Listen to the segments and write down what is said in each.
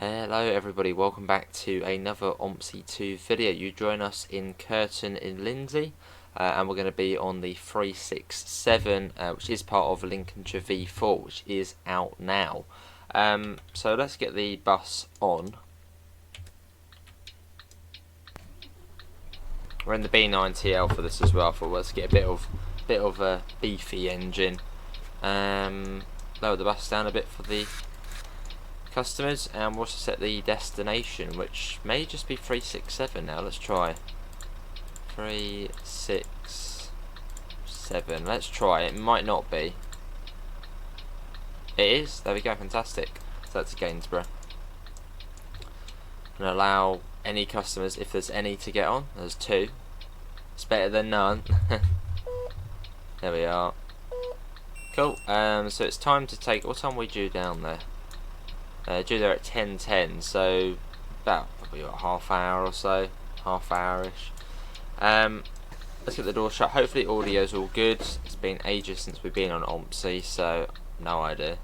Hello everybody, welcome back to another OMSI 2 video. You join us in Curtin in Lindsay, and we're going to be on the 367, which is part of Lincolnshire V4, which is out now. So let's get the bus on. We're in the B9TL for this as well. I thought let's get a bit of a beefy engine. Lower the bus down a bit for the customers, and we'll also set the destination, which may just be 367 now. Let's try 367. Let's try. It might not be. It is. There we go. Fantastic. So that's Gainsborough. And allow any customers, if there's any, to get on. There's two. It's better than none. There we are. Cool. So it's time to take. What time are we due down there? Due there at 10:10, so about probably a half hour or so, half hour-ish. Let's get the door shut. Hopefully audio's all good. It's been ages since we've been on OMSI, so no idea.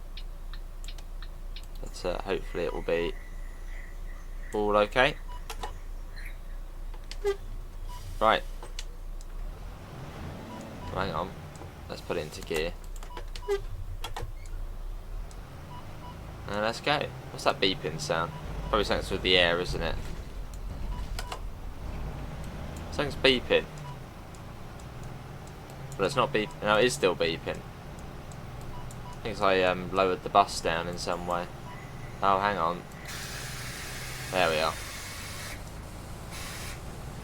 But hopefully it will be all okay. Right. Hang on. Let's put it into gear. Let's go. What's that beeping sound? Probably something's with the air, isn't it? Something's beeping. But it's not beeping. No, it is still beeping. I think I lowered the bus down in some way. Oh, hang on. There we are.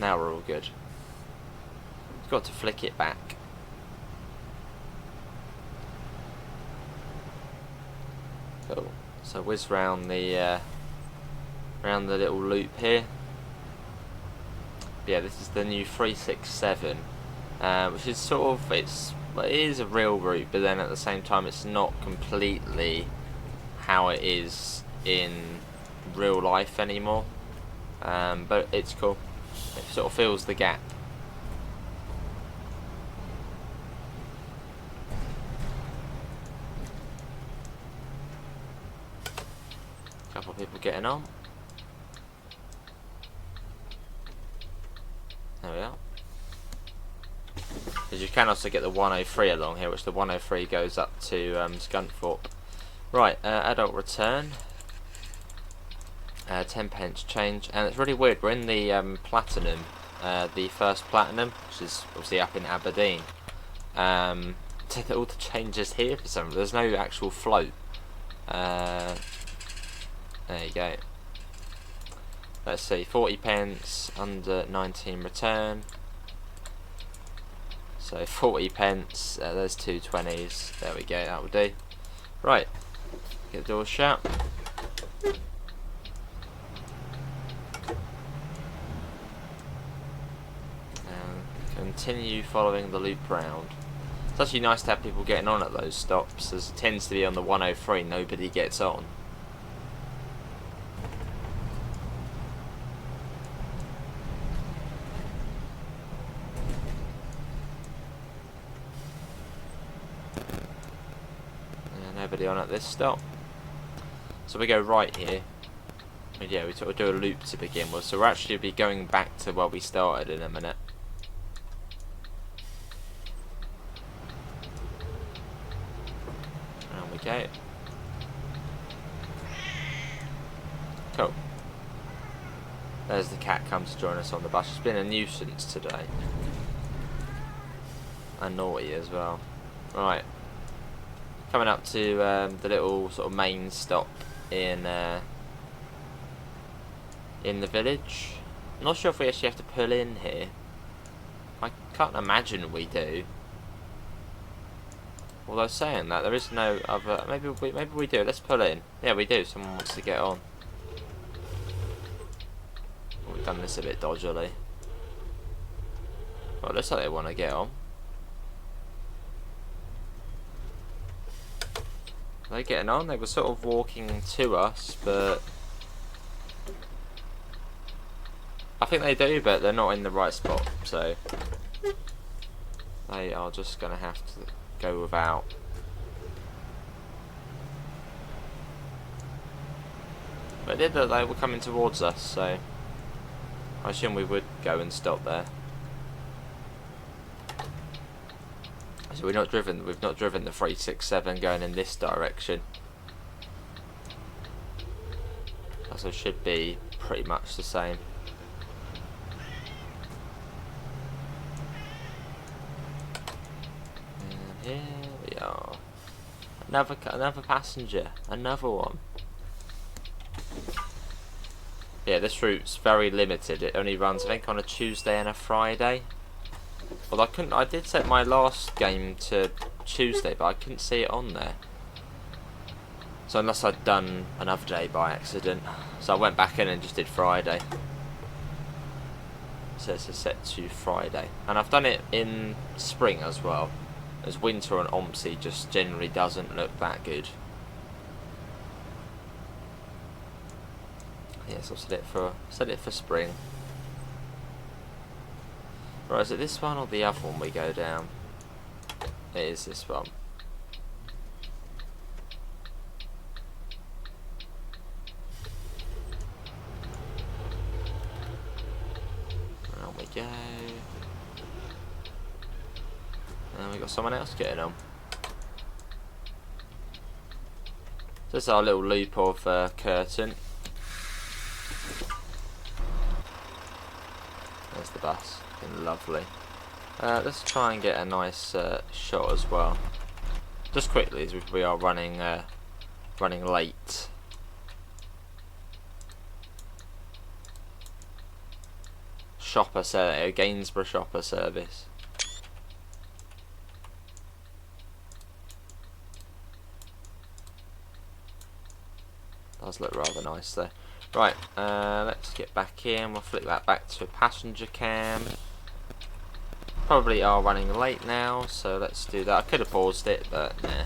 Now we're all good. We've got to flick it back. Cool. So whiz round the little loop here. Yeah, this is the new 367, which is sort of it is a real route, but then at the same time it's not completely how it is in real life anymore. But it's cool. It sort of fills the gap. Couple of people getting on. There we are. Because you can also get the 103 along here, which the 103 goes up to Scunthorpe. Right, adult return. 10p change, and it's really weird. We're in the platinum, the first platinum, which is obviously up in Aberdeen. All the changes here for some reason. There's no actual float. There you go. Let's see, 40p under 19 return. So 40p. There's two 20s. There we go. That will do. Right. Get the door shut. And continue following the loop round. It's actually nice to have people getting on at those stops, as it tends to be on the 103. Nobody gets on. Nobody on at this stop, so we go right here. And yeah, we sort of do a loop to begin with, so we'll actually be going back to where we started in a minute. And we go. Cool. There's the cat come to join us on the bus. It's been a nuisance today, and naughty as well. Right. Coming up to the little sort of main stop in the village. I'm not sure if we actually have to pull in here. I can't imagine we do. Although saying that, there is no other. Maybe we do. Let's pull in. Yeah, we do. Someone wants to get on. We've done this a bit dodgily. Well, it looks like they want to get on. Are they getting on? They were sort of walking to us, but I think they do, but they're not in the right spot, so they are just going to have to go without. But it did look like they were coming towards us, so I assume we would go and stop there. So we've not driven the 367 going in this direction. So it should be pretty much the same. And here we are. Another passenger. Another one. Yeah, this route's very limited. It only runs, I think, on a Tuesday and a Friday. Well, I did set my last game to Tuesday, but I couldn't see it on there. So unless I'd done another day by accident. So I went back in and just did Friday. So it's set to Friday. And I've done it in spring as well. As winter on OMSI just generally doesn't look that good. Yes, I'll set it for spring. Right, is it this one or the other one we go down? It is this one. On we go. And we got someone else getting on. So this is our little loop of curtain. There's the bus. Lovely. Let's try and get a nice shot as well. Just quickly, as we are running late. Gainsborough shopper service. Does look rather nice there. Right, let's get back in. We'll flick that back to a passenger cam. Probably are running late now, so let's do that. I could have paused it, but nah.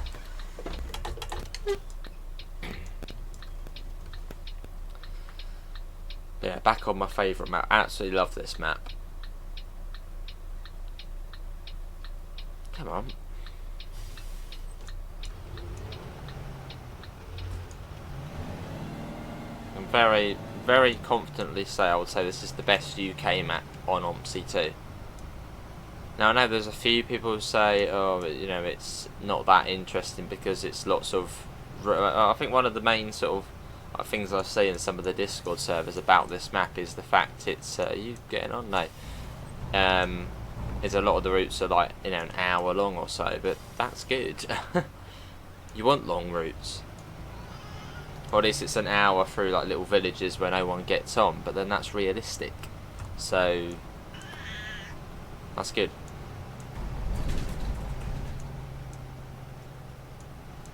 Yeah, back on my favourite map. Absolutely love this map. Come on. I'm very confidently say I would say this is the best UK map on OMSI 2. Now I know there's a few people who say, oh, you know, it's not that interesting because it's lots of. I think one of the main sort of things I see in some of the Discord servers about this map is the fact it's. Are you getting on? No. Is a lot of the routes are like, you know, an hour long or so, but that's good. You want long routes. Or at least it's an hour through like little villages where no one gets on, but then that's realistic. So that's good.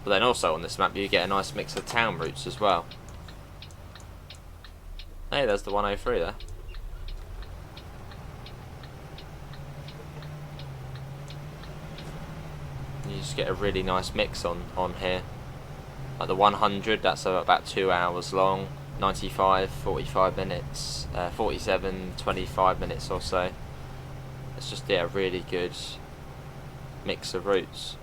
But then also on this map you get a nice mix of town routes as well. Hey, there's the 103 there. You just get a really nice mix on here. Like the 100, that's about 2 hours long. 95, 45 minutes. 47, 25 minutes or so. It's just, yeah, a really good mix of routes.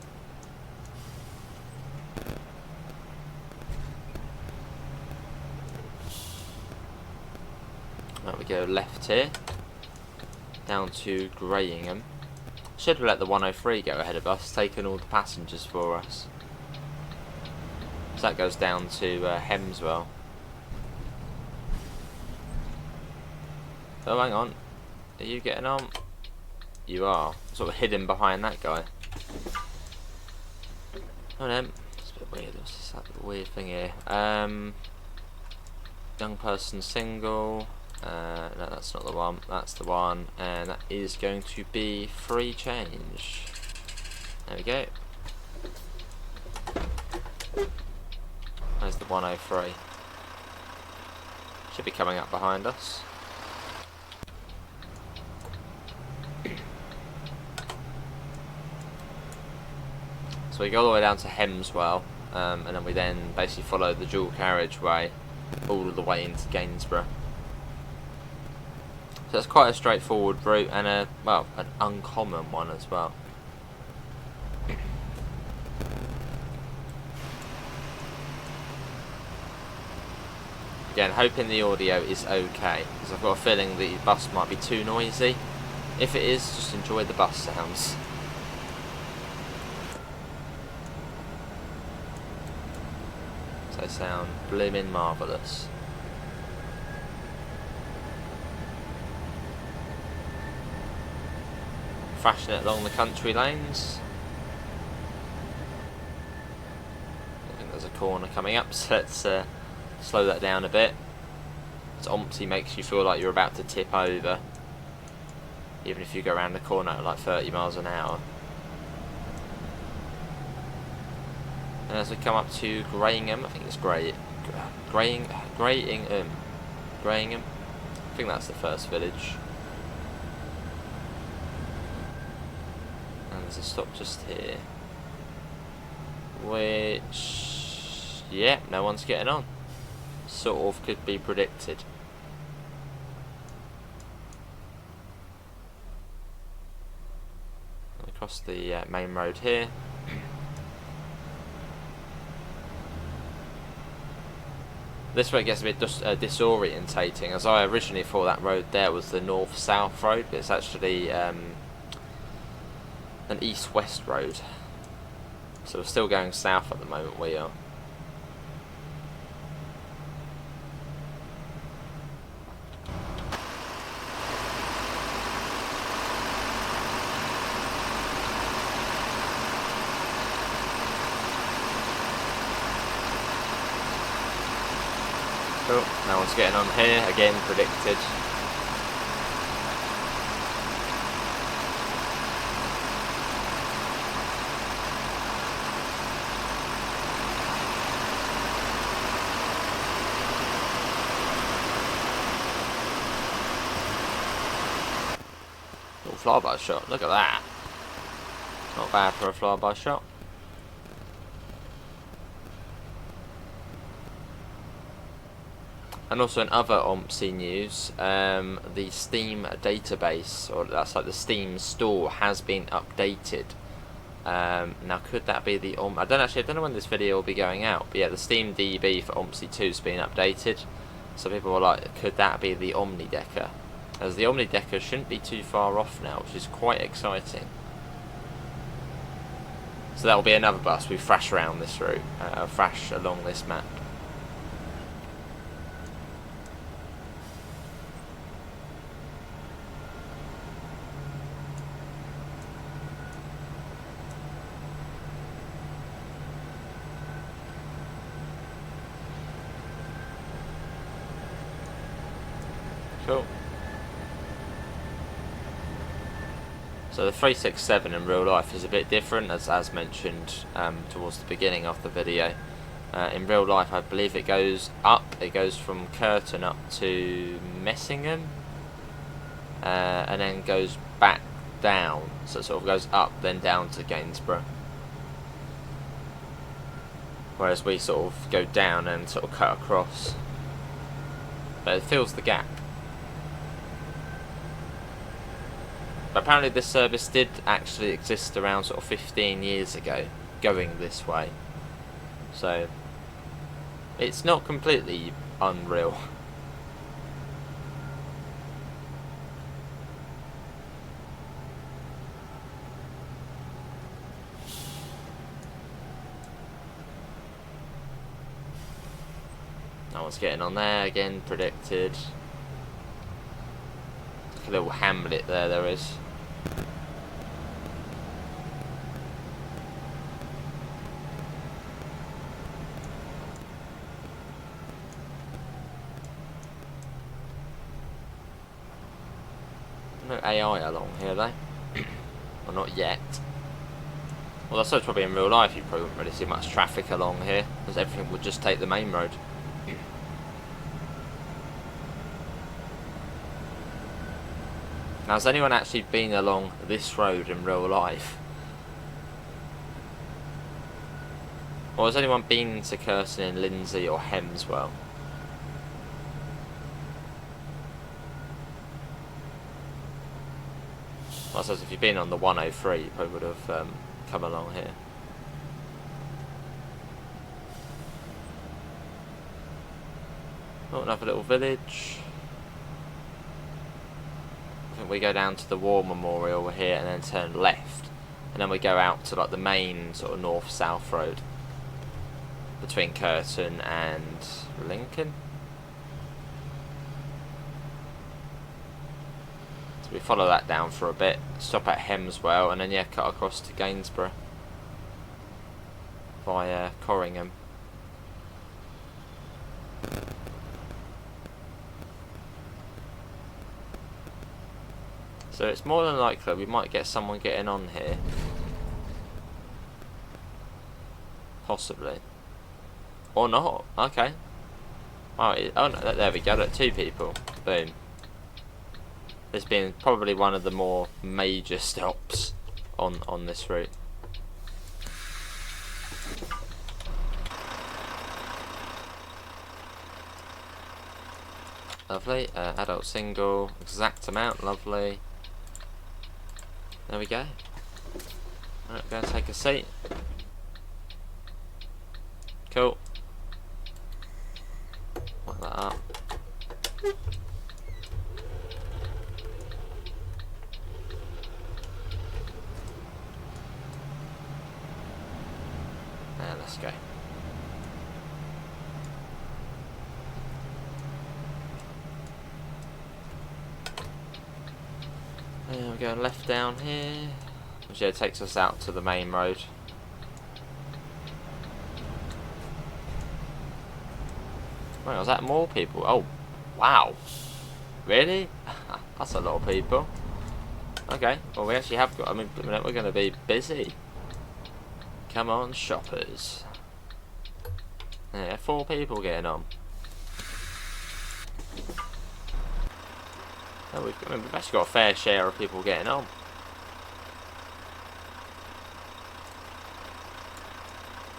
Right, we go left here, down to Grayingham. Should have let the 103 go ahead of us, taking all the passengers for us. So that goes down to Hemswell. Oh, hang on. Are you getting on? You are. Sort of hidden behind that guy. Oh, no. It's a bit weird. What's that weird thing here? Young person single. No, that's not the one. That's the one. And that is going to be free change. There we go. There's the 103. Should be coming up behind us. So we go all the way down to Hemswell, and then we then basically follow the dual carriageway all the way into Gainsborough. So it's quite a straightforward route and an uncommon one as well. Again, hoping the audio is okay, because I've got a feeling the bus might be too noisy. If it is, just enjoy the bus sounds. They sound blooming marvellous. Thrashing it along the country lanes. I think there's a corner coming up, so let's slow that down a bit. This OMSI makes you feel like you're about to tip over, even if you go around the corner at like 30 miles an hour. And as we come up to Grayingham, I think it's Grayingham. I think that's the first village. And there's a stop just here. Which, yeah, no one's getting on. Sort of could be predicted. Across the main road here. This way it gets a bit disorientating, as I originally thought that road there was the north-south road, but it's actually an east-west road. So we're still going south at the moment, we are. Cool, no one's getting on here, again predicted. Little flyby shot, look at that. Not bad for a flyby shot. And also in other OMSI news, the Steam database, or that's like the Steam store, has been updated. Now could that be the I don't know when this video will be going out, but yeah, the Steam DB for OMSI 2 has been updated. So people were like, could that be the omnidecker? As the omnidecker shouldn't be too far off now, which is quite exciting. So that will be another bus. We thrash around this route, thrash along this map. Cool. So the 367 in real life is a bit different, as mentioned towards the beginning of the video. In real life, I believe it goes up. It goes from Curtin up to Messingham, and then goes back down. So it sort of goes up, then down to Gainsborough. Whereas we sort of go down and sort of cut across. But it fills the gap. But apparently this service did actually exist around sort of 15 years ago, going this way. So it's not completely unreal. No one's getting on there, again predicted. A little hamlet there is. No AI along here though. Well, not yet. Well, I suppose probably in real life you probably wouldn't really see much traffic along here, because everything would just take the main road. Now, has anyone actually been along this road in real life? Or has anyone been to Curtin in Lindsay or Hemswell? Well, I suppose if you've been on the 103, you probably would have come along here. Oh, another little village. I think we go down to the War Memorial here and then turn left. And then we go out to like the main sort of north-south road. Between Curtin and Lincoln. So we follow that down for a bit. Stop at Hemswell and then yeah, cut across to Gainsborough. Via Corringham. So it's more than likely we might get someone getting on here. Possibly. Or not. Okay. Oh no, there we go. Look, 2 people. Boom. This being probably one of the more major stops on this route. Lovely. Adult single. Exact amount. Lovely. There we go. Alright, go and take a seat. Cool. Lock that up. And let's go. And we're going left down here, which yeah, takes us out to the main road. Wait, was that more people? Oh, wow. Really? That's a lot of people. Okay, well we actually have got, I mean, we're going to be busy. Come on, shoppers. Yeah, 4 people getting on. Oh, we've actually got a fair share of people getting on.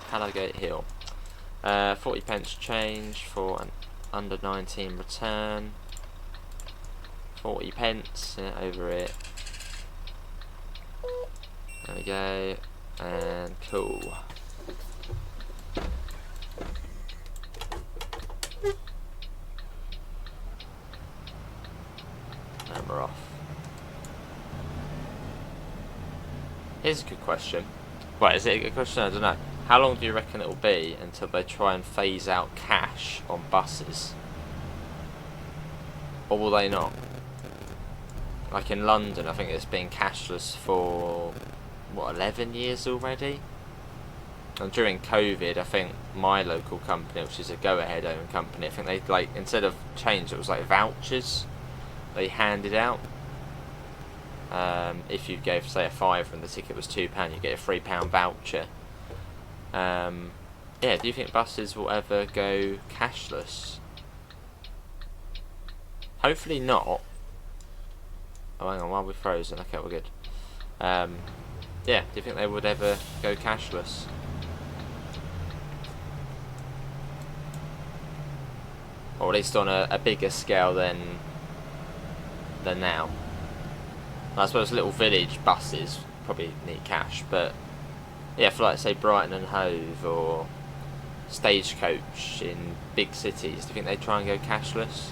Callowgate Hill. 40 pence change for an under 19 return. 40 pence over it. There we go. And cool. And we're off. Here's a good question. Right, is it a good question? I don't know. How long do you reckon it will be until they try and phase out cash on buses? Or will they not? Like in London, I think it's been cashless for, what, 11 years already? And during COVID, I think my local company, which is a go-ahead owned company, I think they, like, instead of change, it was like vouchers they handed out. If you gave, say, a £5 and the ticket was £2, you get a £3 voucher. Yeah, do you think buses will ever go cashless? Hopefully not. Oh, hang on, why are we frozen? Okay, we're good. Yeah, do you think they would ever go cashless? Or at least on a bigger scale than now. I suppose little village buses probably need cash, but yeah, for like say Brighton and Hove or Stagecoach in big cities, do you think they try and go cashless?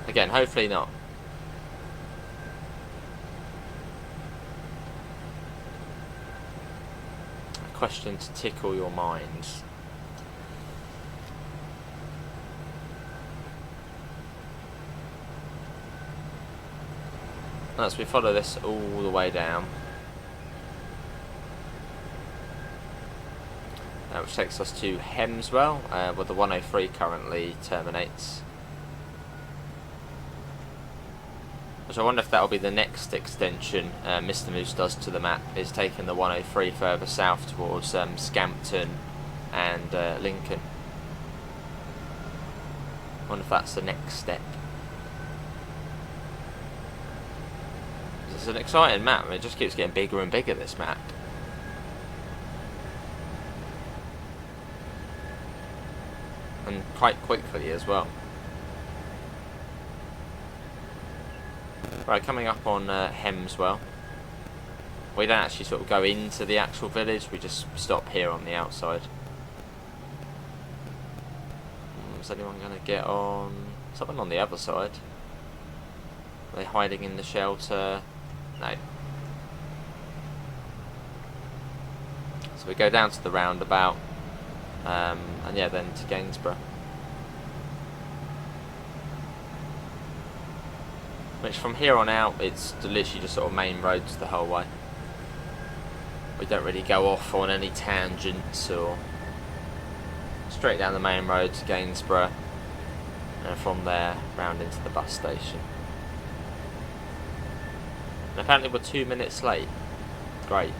Again, hopefully not. A question to tickle your minds. As we follow this all the way down, which takes us to Hemswell, where the 103 currently terminates. Which I wonder if that will be the next extension Mr. Moose does to the map, is taking the 103 further south towards Scampton and Lincoln. I wonder if that's the next step. It's an exciting map. It just keeps getting bigger and bigger, this map. And quite quickly as well. Right, coming up on Hemswell, We don't actually sort of go into the actual village, we just stop here on the outside. Is anyone going to get on? Someone on the other side. Are they hiding in the shelter? No. So we go down to the roundabout, and yeah, then to Gainsborough. Which from here on out, it's literally just sort of main roads the whole way. We don't really go off on any tangents or straight down the main road to Gainsborough, and from there round into the bus station. And apparently we're 2 minutes late. Great.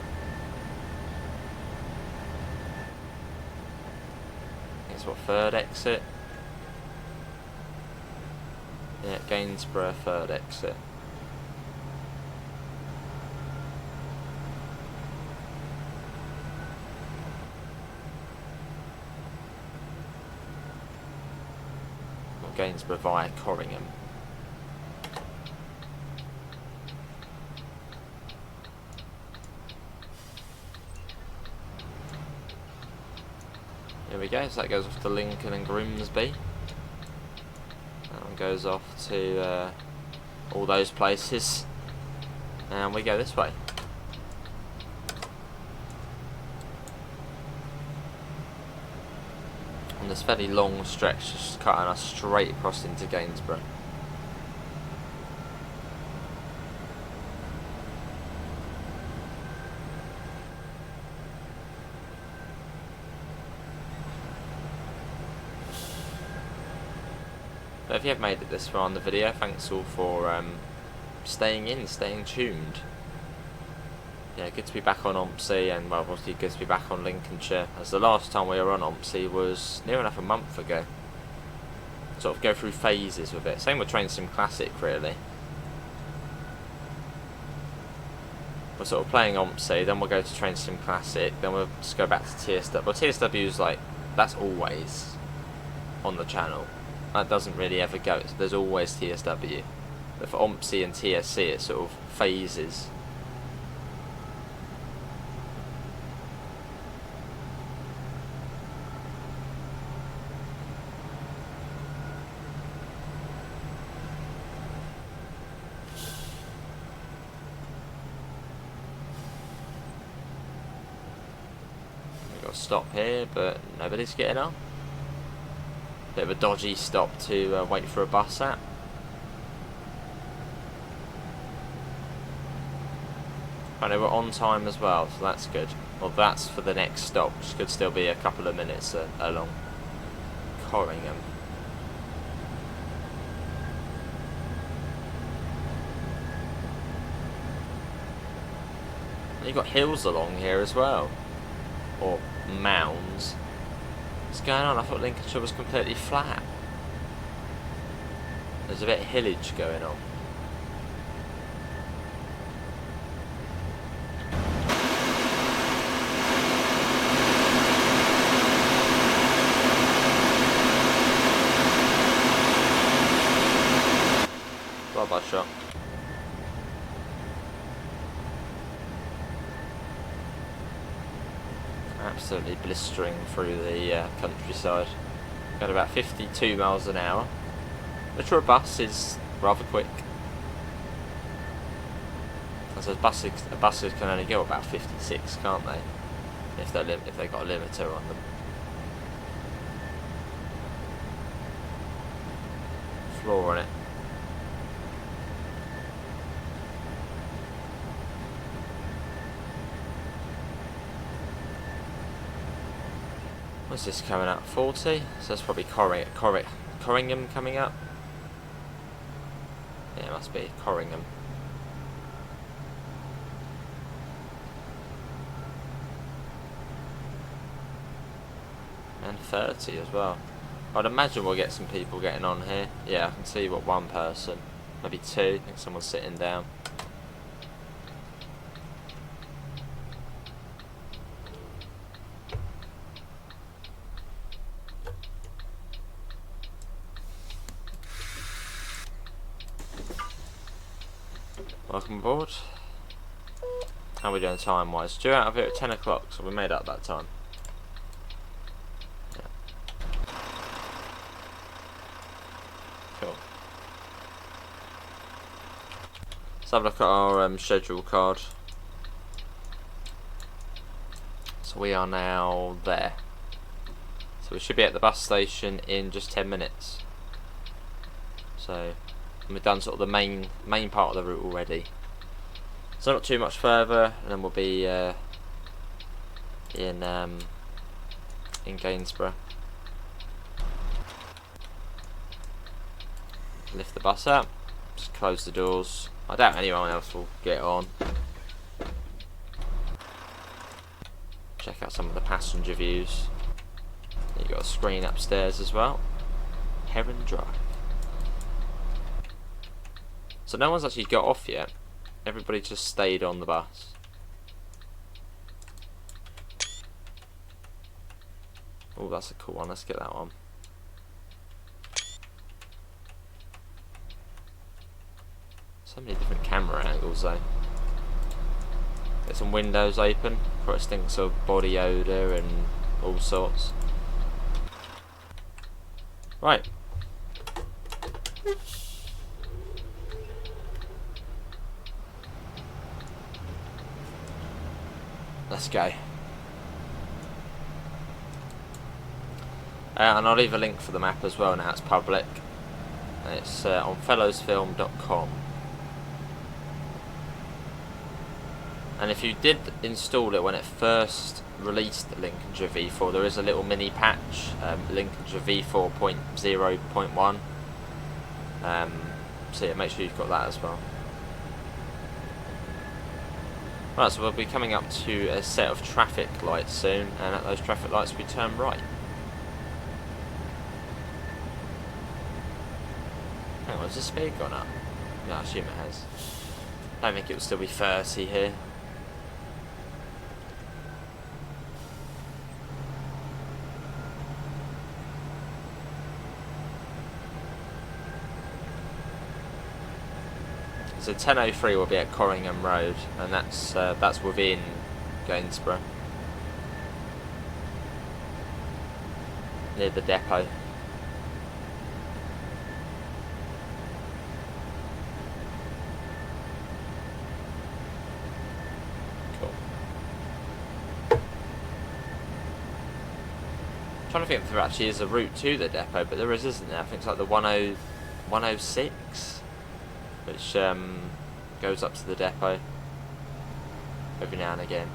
Guess what, third exit? Yeah, Gainsborough, third exit. Gainsborough via Corringham. Here we go, so that goes off to Lincoln and Grimsby. That one goes off to all those places. And we go this way. And this fairly long stretch just cutting us straight across into Gainsborough. But if you have made it this far in the video, thanks all for staying tuned. Yeah, good to be back on OMSI, and well, obviously good to be back on Lincolnshire, as the last time we were on OMSI was near enough a month ago. Sort of go through phases with it. Same with Train Sim Classic, really. We're sort of playing OMSI, then we'll go to Train Sim Classic, then we'll just go back to TSW. Well, TSW is like, that's always on the channel. That doesn't really ever go. There's always TSW. But for OMSI and TSC, it's sort of phases. Stop here, but nobody's getting on. Bit of a dodgy stop to wait for a bus at. I know we're on time as well, so that's good. Well, that's for the next stop, which could still be a couple of minutes along Corringham. And you've got hills along here as well, or mounds. What's going on? I thought Lincolnshire was completely flat. There's a bit of hillage going on. Bye-bye shot. Absolutely blistering through the countryside. Got about 52 miles an hour, which for a bus is rather quick. As buses can only go about 56, can't they? If they've got a limiter on them. Floor on it. What's this coming up? 40? So that's probably Corringham coming up. Yeah, it must be Corringham. And 30 as well. I'd imagine we'll get some people getting on here. Yeah, I can see what, one person, maybe two. I think someone's sitting down. Welcome aboard. How are we doing time wise? Due out of here at 10 o'clock, so we made up that time. Yeah. Cool. Let's have a look at our schedule card. So we are now there. So we should be at the bus station in just 10 minutes. So we've done sort of the main part of the route already. So not too much further, and then we'll be in Gainsborough. Lift the bus up, just close the doors. I doubt anyone else will get on. Check out some of the passenger views. You've got a screen upstairs as well. Heron Drive. So no one's actually got off yet. Everybody just stayed on the bus. Oh, that's a cool one. Let's get that one. So many different camera angles though. Get some windows open for it stinks of body odour and all sorts. Right. Let's go. And I'll leave a link for the map as well now, it's public. And it's on fellowsfilm.com. And if you did install it when it first released the Lincolnshire V4, there is a little mini patch, Lincolnshire V4.0.1. So yeah, make sure you've got that as well. Right, so we'll be coming up to a set of traffic lights soon, and at those traffic lights we turn right. Hang on, has the speed gone up? No, I assume it has. I don't think it will still be 30 here. So 10:03 will be at Corringham Road, and that's within Gainsborough, near the depot. Cool. I'm trying to think if there actually is a route to the depot, but there isn't there? I think it's like the 106. Which goes up to the depot every now and again.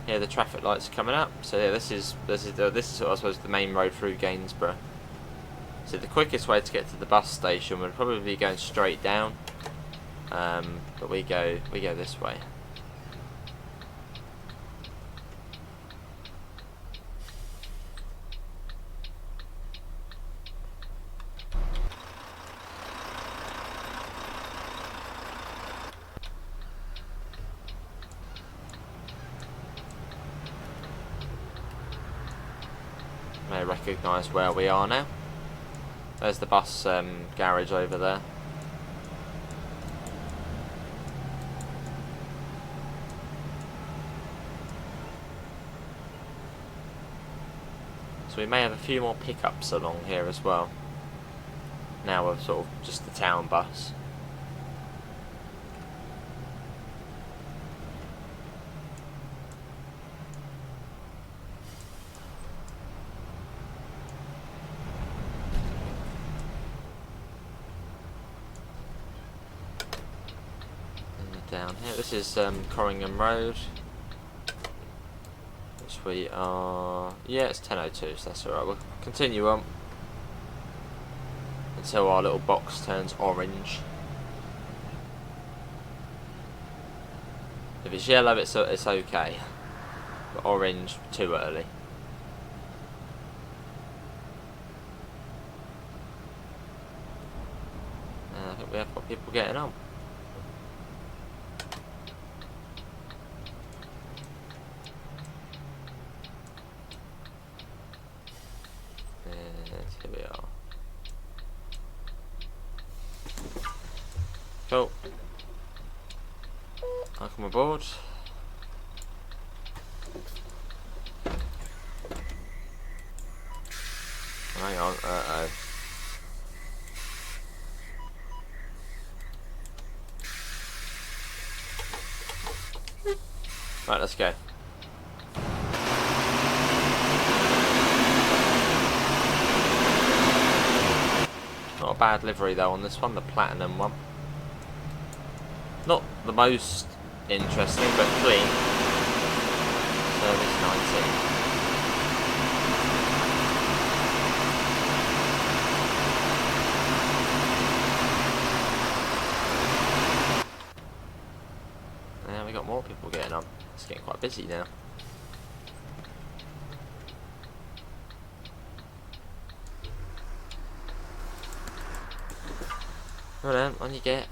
Yeah, the traffic lights are coming up. So yeah, this is sort of, I suppose, the main road through Gainsborough. So the quickest way to get to the bus station would probably be going straight down, but we go this way. May recognise where we are now. There's the bus garage over there. So we may have a few more pickups along here as well. Now we're sort of just the town bus. Down here, this is Corringham Road, which we are, yeah, it's 10:02, so that's alright. We'll continue on until our little box turns orange. If it's yellow, it's okay, but orange, too early. I think we have got people getting on. Here we are. welcome aboard. Hang on, Right, let's go. Not a bad livery though on this one, the platinum one. Not the most interesting, but clean. Service 19. Now we got more people getting on. It's getting quite busy now. Well then, on you get.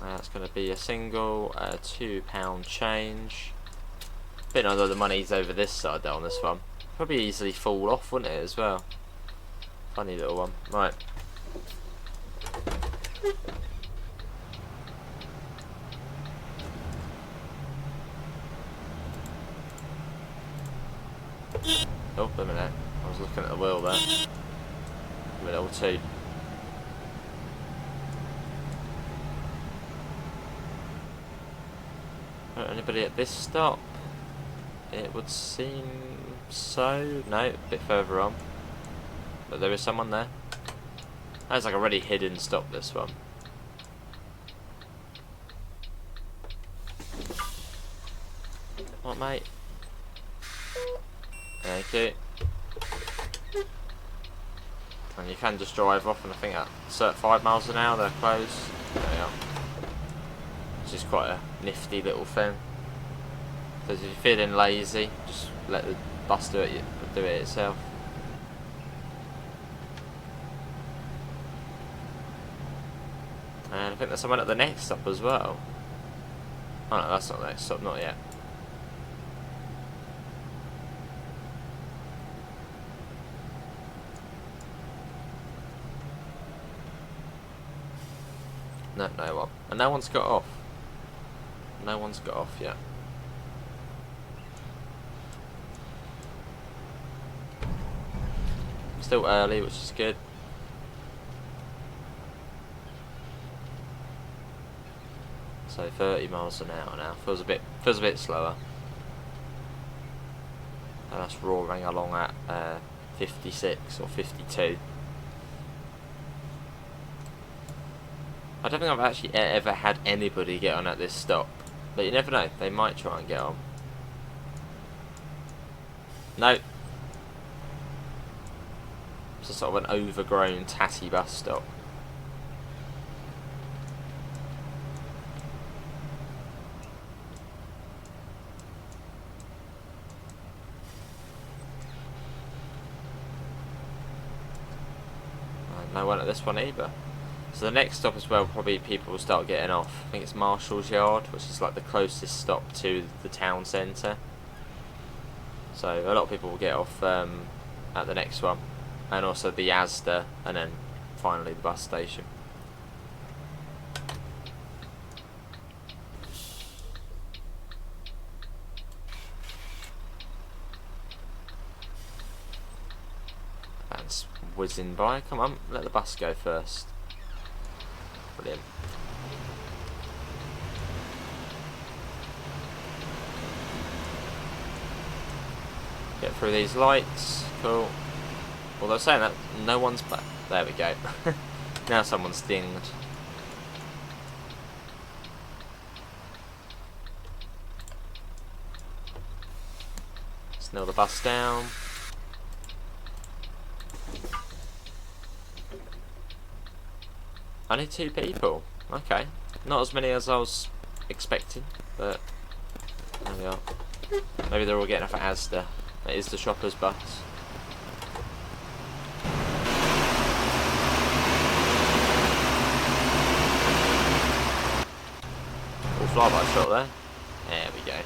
That's going to be a single £2 change. Bit of the money's over this side though on this one. Probably easily fall off, wouldn't it, as well? Funny little one. Right. Oh, wait a minute. I was looking at the wheel there. Give me a little two. Anybody at this stop? It would seem so. No, a bit further on. But there is someone there. That's like a really hidden stop, this one. What, mate? Thank you. And you can just drive off, and I think at 5 miles an hour they're closed. There we are. Which is quite a nifty little thing. Because if you're feeling lazy, just let the bus do it itself. And I think there's someone at the next stop as well. Oh no, that's not the next stop, not yet. No, no one. And no one's got off. No one's got off yet. Still early, which is good. So 30 miles an hour now. Feels a bit slower. And that's roaring along at 56 or 52. I don't think I've actually ever had anybody get on at this stop, but you never know, they might try and get on. No. It's a sort of an overgrown tatty bus stop. And no one at this one either. So the next stop as well, probably people will start getting off. I think it's Marshall's Yard, which is like the closest stop to the town centre. So a lot of people will get off at the next one. And also the Asda, and then finally the bus station. That's whizzing by. Come on, let the bus go first. Brilliant. Get through these lights. Cool. Although saying that, no one's back. There we go. Now someone's dinged. Let's nail the bus down. Only 2 people. Okay. Not as many as I was expecting, but there we are. Maybe they're all getting off at Asda. That is the shopper's bus. All flyby shot there. There we go.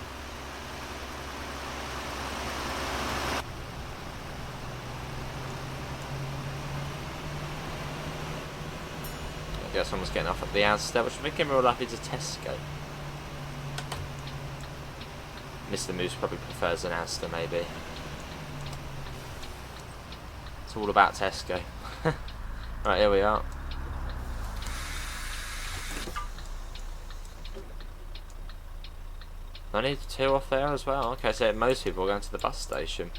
Yeah, someone's getting off at the Asda, which is making me real happy to Tesco. Mr. Moose probably prefers an Asda, maybe. It's all about Tesco. Right, here we are. I need 2 off there as well. Okay, so most people are going to the bus station.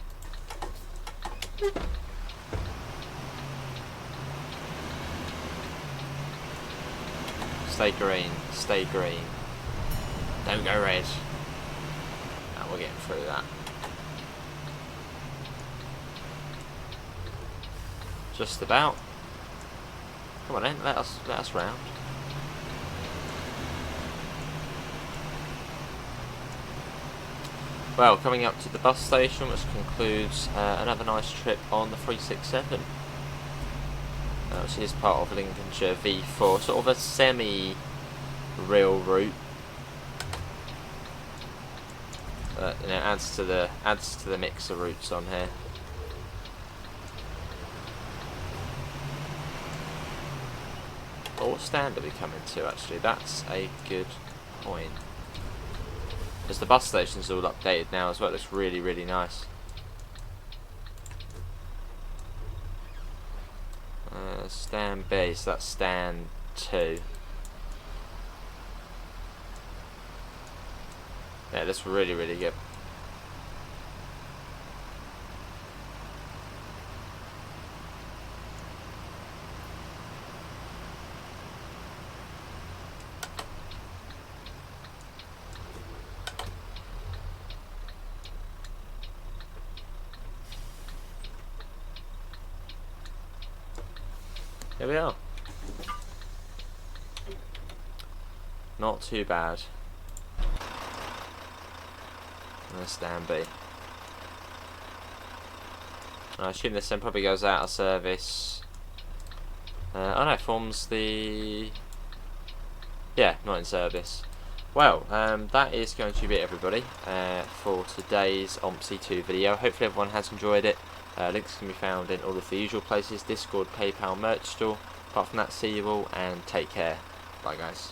Stay green, stay green. Don't go red. No, we're getting through that. Just about. Come on then, let us round. Well, coming up to the bus station, which concludes another nice trip on the 367. Which is part of Lincolnshire V4, sort of a semi-real route. But you know, adds to the mix of routes on here. Well, what stand are we coming to actually? That's a good point. Because the bus station's all updated now as well. It looks really, really nice. Stand B, so that's stand 2. Yeah, that's really, really good. Here we are. Not too bad. Let's stand B. I assume this then probably goes out of service. Oh no, forms the... Yeah, not in service. Well, that is going to be it, everybody, for today's OMSI 2 video. Hopefully everyone has enjoyed it. Links can be found in all of the usual places: Discord, PayPal, merch store. Apart from that, see you all and take care. Bye guys.